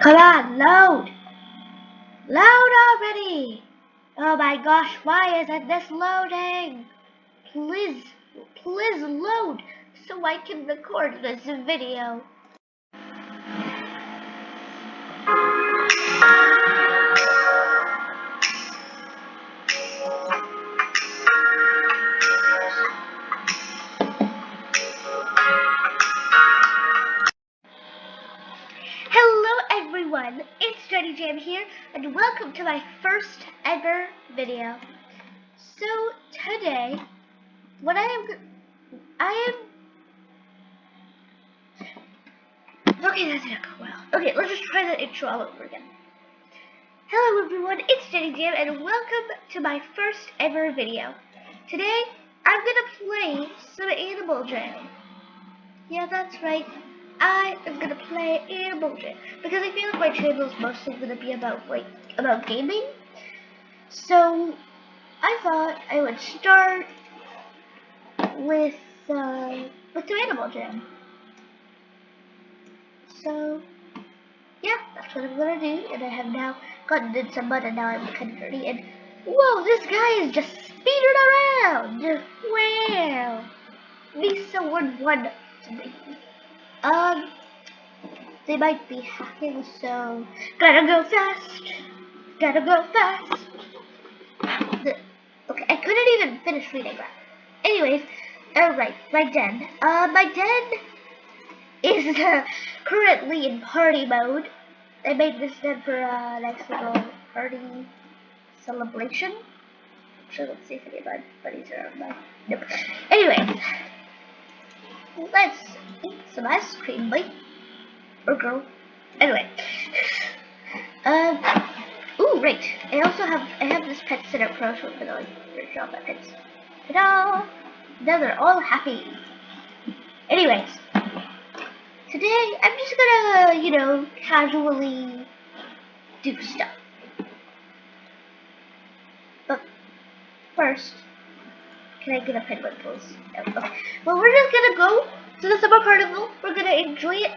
Come on, load! Load already! Oh my gosh, why isn't this loading? Please, please load so I can record this video. Hello everyone, it's Jenny Jam here, and welcome to my first ever video. So today, what okay, that didn't go well. Okay, let's just try that intro all over again. Hello everyone, it's Jenny Jam, and welcome to my first ever video. Today, I'm gonna play some Animal Jam. Yeah, that's right. I am gonna play Animal Jam because I feel like my channel is mostly gonna be about gaming. So I thought I would start with the Animal Jam. So yeah, that's what I'm gonna do, and I have now gotten in some mud, and now I'm kind of dirty. And whoa, this guy is just speeding around. Wow, these someone won something. They might be hacking, so gotta go fast. Gotta go fast. Okay, I couldn't even finish reading that. Anyways, alright, my den. My den is currently in party mode. I made this den for a nice little party celebration. Actually, let's see if any of my buddies are on. Nope. Anyways, let's eat some ice cream, boy. Or girl. Anyway. Ooh, right. I have this Pet Sitter Pro, so I'm gonna like draw my pets. Ta-da! Now they're all happy. Anyways. Today I'm just gonna, casually do stuff. But first, can I get a penguin, please? No. Okay. Well, we're just gonna go to the Summer Carnival. We're gonna enjoy it.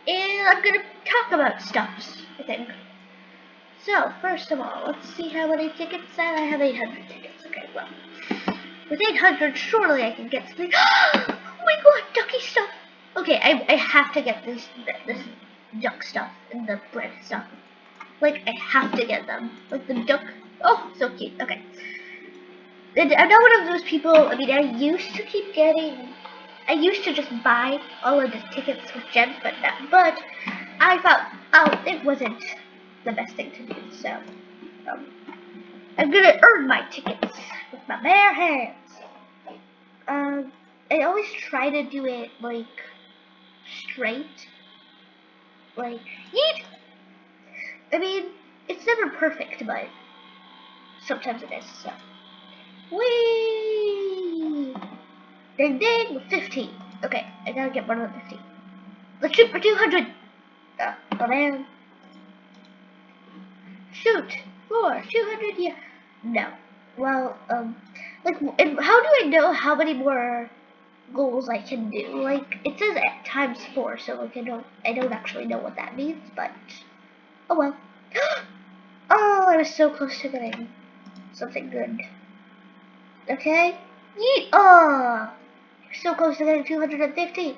And I'm gonna talk about stuffs, I think. So, first of all, let's see how many tickets I have. 800 tickets. Okay, well, with 800, surely I can get something. Oh my god, ducky stuff. Okay, I have to get this duck stuff and the bread stuff. Like, I have to get them. Like the duck. Oh, so cute. Okay. And I'm not one of those people. I mean, I used to just buy all of the tickets with gems, but I thought, it wasn't the best thing to do, so I'm gonna earn my tickets with my bare hands. I always try to do it, like, straight. Like, yeet! I mean, it's never perfect, but sometimes it is, so. Whee! Ding ding, 50. Okay, I gotta get 150. Let's shoot for 200. Oh man. Shoot for 200. Yeah. No. Well, like, how do I know how many more goals I can do? Like, it says times 4, so like I don't actually know what that means, but oh well. Oh, I was so close to getting something good. Okay. Yeet! Oh. So close to getting 250.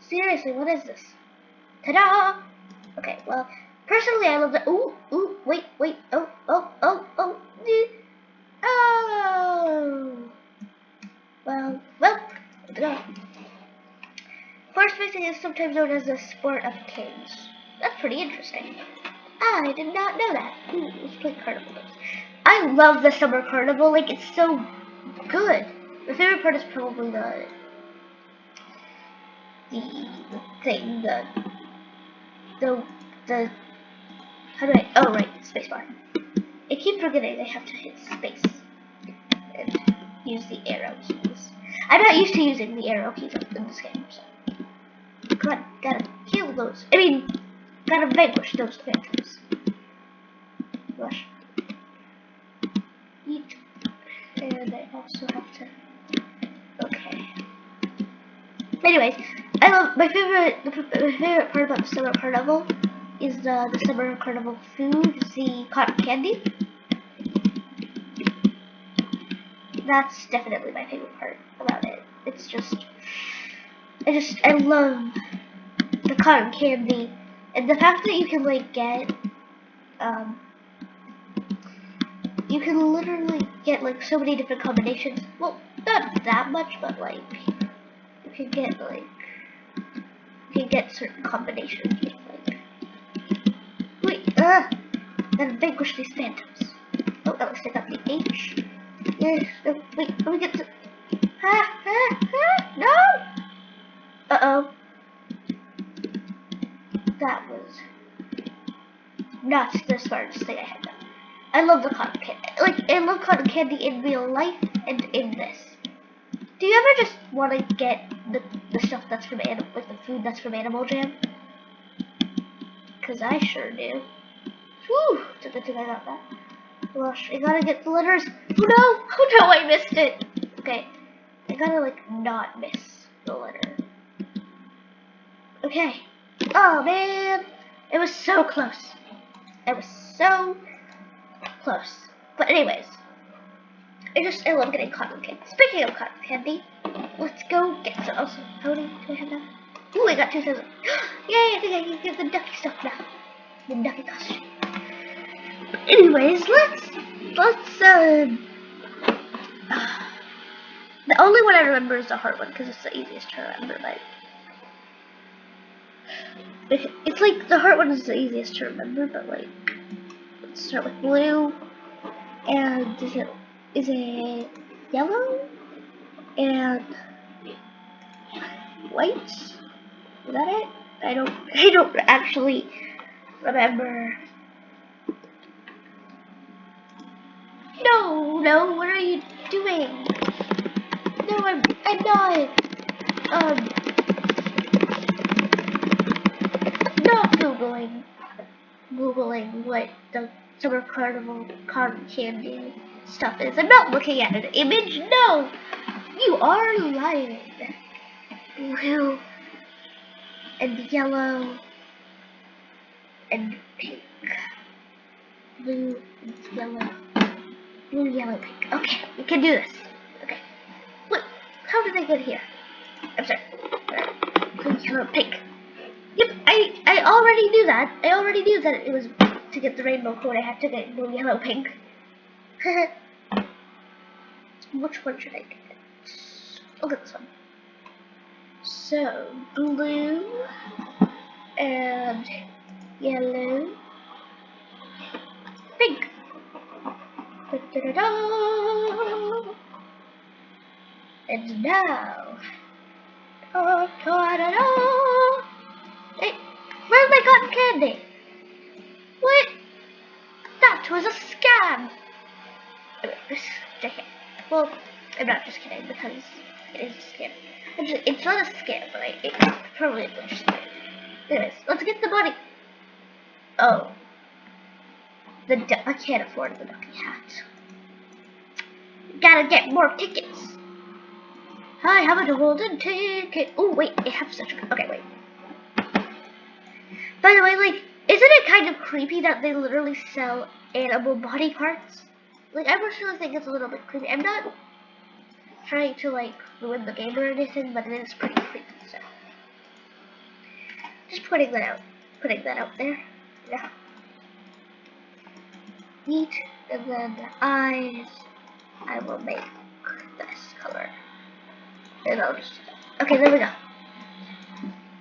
Seriously, what is this? Ta-da! Okay, well, personally, I love the. Ooh, wait. Oh. Oh. Well, let's go. Horse racing is sometimes known as the sport of kings. That's pretty interesting. I did not know that. Ooh, let's play carnival games. I love the Summer Carnival. Like, it's so good. My favorite part is probably the thing, how do I, oh right, spacebar. I keep forgetting I have to hit space and use the arrow keys. I'm not used to using the arrow keys in this game, so. Come on, gotta kill those. Gotta vanquish those phantoms. Rush. Eat. And I also have to. Okay. Anyways, I love my favorite part about the Summer Carnival is the Summer Carnival food, the cotton candy. That's definitely my favorite part about it. It's just, I love the cotton candy, and the fact that you can like get, you can literally get like so many different combinations. Well, not that much, but like you can get certain combinations. Like, wait, gotta vanquish these phantoms. Oh, at least I got the H. Yes. Oh, wait, let me get to. No. Uh-oh. That was not the smartest thing I had done. I love the cotton candy. Like, I love cotton candy in real life and in this. Do you ever just want to get the stuff that's from Animal, like the food that's from Animal Jam? Cause I sure do. Whew, it's a good thing I got that. Gosh, I gotta get the letters. Oh no! Oh no, I missed it! Okay, I gotta like not miss the letter. Okay. Oh man, it was so close. It was so close. But anyways, I love getting cotton candy. Speaking of cotton candy, let's go get some. Also, how many do I have now? Ooh, I got 2,000. Yay, I think I can get the ducky stuff now. The ducky costume. Anyways, the only one I remember is the heart one because it's the easiest to remember. Like, it's like the heart one is the easiest to remember, but like, let's start with blue, and is it yellow and white? Is that it? I don't actually remember. No, what are you doing? No, I'm not, not Googling what the Summer Carnival cotton candy stuff is. I'm not looking at an image, no! You are lying. Blue and yellow and pink. Blue and yellow. Blue, yellow, pink. Okay, we can do this. Okay. Wait, how did I get here? I'm sorry. Blue, yellow, pink. Yep, I already knew that. I already knew that it was to get the rainbow code. I had to get blue, yellow, pink. Which one should I get? I'll get this one. So, blue and yellow, pink. Da-da-da-da. And now, hey, where's my cotton candy? What? That was a scam. Okay. Well, I'm not just kidding because it is a scam. It's not a scam, but it's probably a glitch. Anyways, let's get the money. Oh, I can't afford the ducky hat. Gotta get more tickets. I have a golden ticket. Oh wait, I have such a. Okay, wait. By the way, like, isn't it kind of creepy that they literally sell animal body parts? Like, I personally think it's a little bit creepy. I'm not trying to like ruin the game or anything, but it is pretty creepy. So, just putting that out there. Yeah. Neat, and then the eyes. I will make this color, and I'll just. Okay, there we go.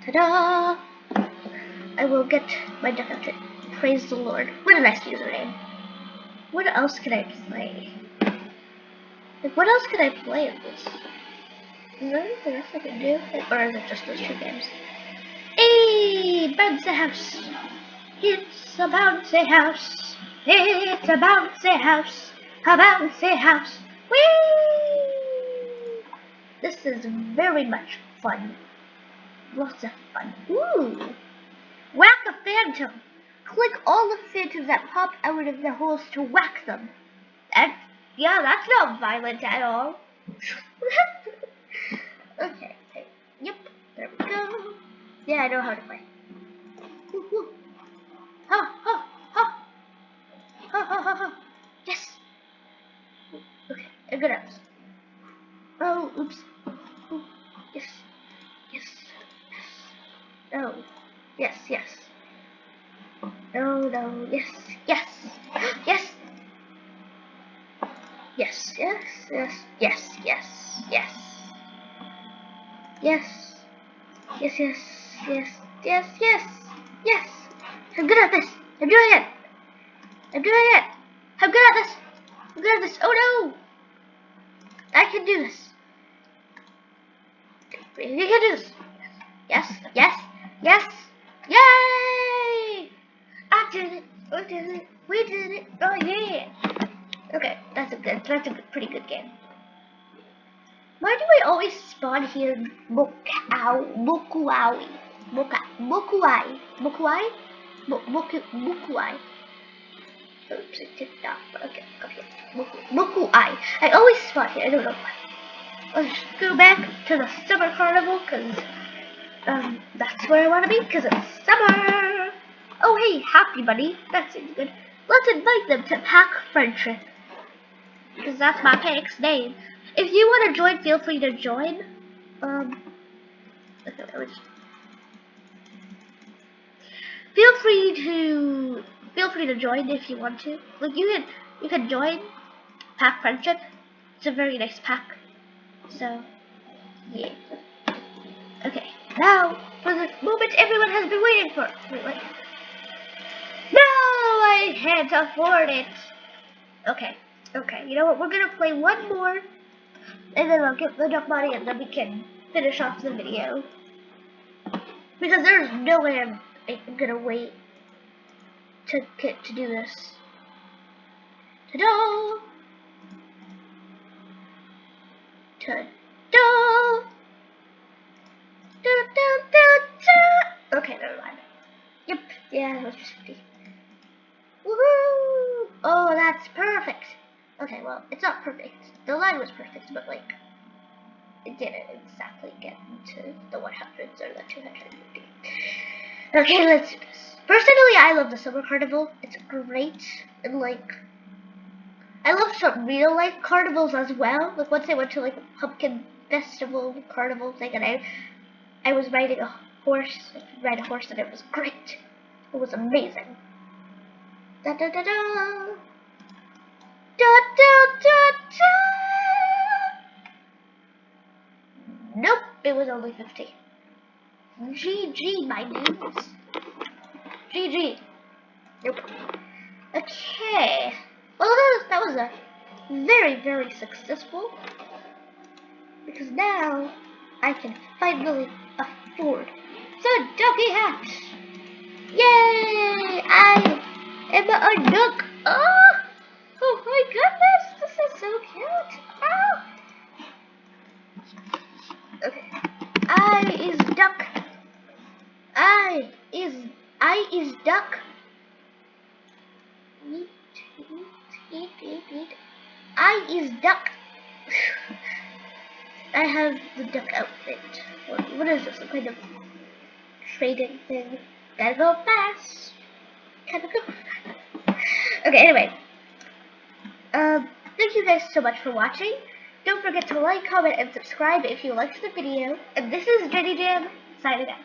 Ta-da! I will get my duck outfit. Praise the Lord. What a nice username. What else can I play? Like, what else can I play in this? Is there anything else I can do? Or is it just those 2 games? Hey, bouncy house. It's a bouncy house. It's a bouncy house. A bouncy house. Whee! This is very much fun. Lots of fun. Ooh. Whack a phantom. Click all the phantoms that pop out of the holes to whack them. Yeah, that's not violent at all. Okay. Yep. There we go. Yeah, I know how to play. Yes, yes. No, no, yes, yes, yes, yes, yes, yes, yes, yes, yes, yes, yes, yes, yes, yes, yes, yes. I'm good at this. I'm doing it. I'm doing it. I'm good at this. I'm good at this. Oh no! I can do this. You can do this. Yes, yes, yes. Yay! I did it. We did it. We did it. Oh yeah. Okay, that's a pretty good game. Why do I always spawn here? Mokuai. Oops, I did not. Okay, okay. Mokuai. I always spawn here. I don't know why. Let's go back to the Summer Carnival, because that's where I want to be, because it's summer. Oh hey, happy buddy. That seems good. Let's invite them to Pack Friendship, because that's my pack's name. If you want to join, feel free to join. Okay, feel free to join if you want to. Like you can join Pack Friendship. It's a very nice pack. So yeah. Okay, now for the moment everyone has been waiting for. Wait. No, I can't afford it. Okay, okay. You know what? We're gonna play one more, and then I'll get enough money, and then we can finish off the video. Because there's no way I'm gonna wait to do this. Ta-da! Ta-da! Da-da-da-da! Okay, never mind. Yep, yeah, it was just 50. Woohoo! Oh, that's perfect. Okay, well, it's not perfect. The line was perfect, but like, it didn't exactly get into the 100s or the 250. Okay, let's do this. Personally, I love the Summer Carnival. It's great, and like, I love some real life carnivals as well. Like once I went to like a pumpkin festival carnival thing, and I was riding a horse. I could ride a horse, and it was great. It was amazing. Da da da da. Da da da da. Nope, it was only 50. GG, my dudes. GG. Nope. Okay. Well, that was a very, very successful. Because now I can finally afford the ducky hat. Yay! I am a duck. Oh my goodness, this is so cute. Oh. Okay. I is duck. I is duck. Eat, eat, eat, eat, eat. I is duck. I have the duck outfit. What is this? Some kind of trading thing. Gotta go fast. Gotta go fast. Okay, anyway. Thank you guys so much for watching. Don't forget to like, comment, and subscribe if you liked the video. And this is Jenny Jam, signing out.